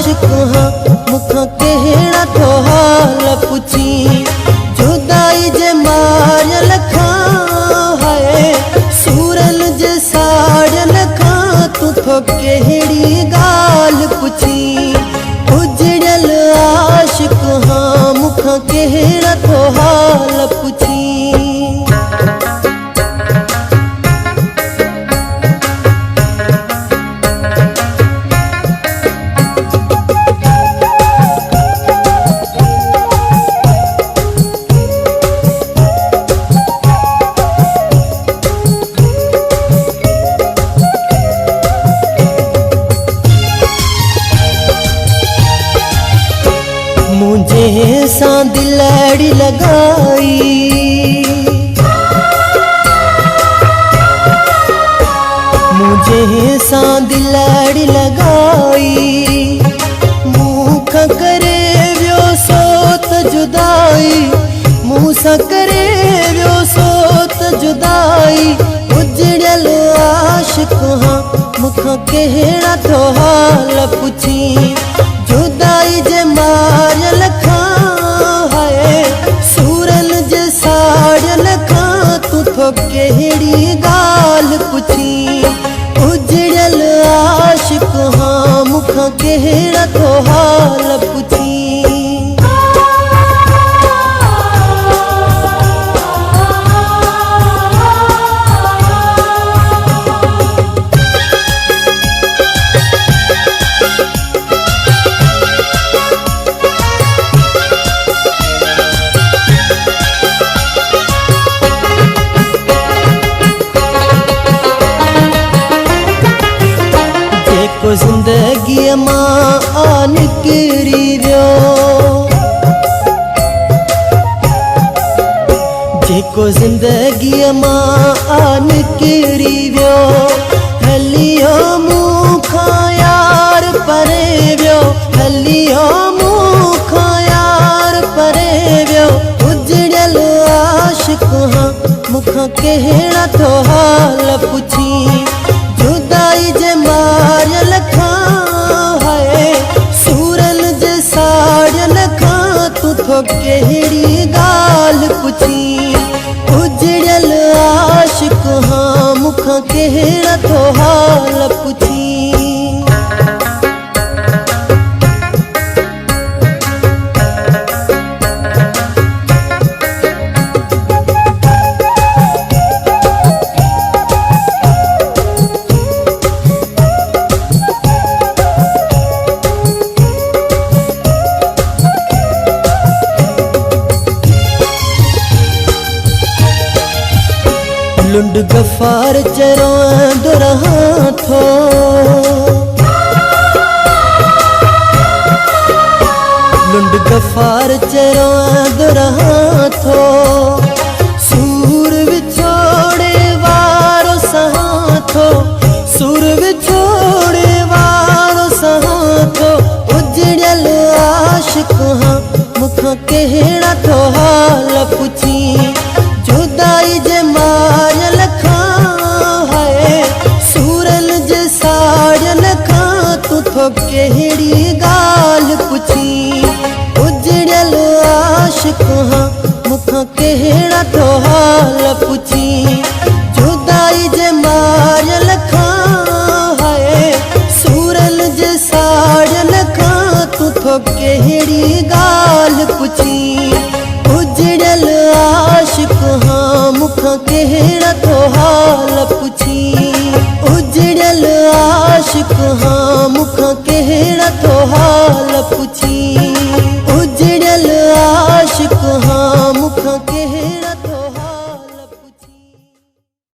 आशिक हाँ मुखा कहड़ा तो हाल पुछी जुदाई जे मारियल खां है सूरन जे साड़ियल खां तू तो कहड़ी गाल पुछी उजड़ल आशिक हाँ मुखा कहड़ा तो हाल पुछी मुझे सा दिलड़ी लगाई मुझे सा दिलड़ी लगाई मुख करे व्यो सोत जुदाई मूसा करे व्यो सोत जुदाई उजड़ल आशिक हाँ मुख कहड़ा तो हाल पुछी जुदाई जे मारियल खां है सूरन जे साड़ियल खां तू तो कहड़ी गाल पुछी उजड़ल आशिक हाँ मुखा कहड़ा तो हाल पुछी जिंदगी मां निकरी व्यो जेको जिंदगी मां निकरी व्यो हलियो मुखा यार परे व्यो हलियो मुखा यार परे व्यो उजड़ल आशिक हाँ मुखा कहड़ा तो हाल पुछी जुदाई जे मारियल खां है सूरन जे साड़ियल खां तू तो कहड़ी गाल पुछी उजड़ल आशिक हाँ मुखा कहड़ा तो हाल पुछी लुंड गफार चरो दुरहा थो लुंड गफार चरो दुरहा थो सूर विछोड़े वारो सहा थो सूर विछोड़े वारो सहा थो उजड़ल आशिक हाँ मुखा कहड़ा तो हाल पुछी जुदाई जे मारियल खां है सूरन जे साड़ियल खां तू तो कहड़ी गाल पुछी उजड़ल आशिक हाँ मुखा कहड़ा तो हाल पुछी जुदाई जे मारियल खां है सूरन जे साड़ियल खां तू तो कहड़ी गाल पुछी उजड़ल आशिक हाँ मुखा कहड़ा तो हाल पुछी उजड़ल आशिक हाँ मुखा कहड़ा तो हाल पुछी।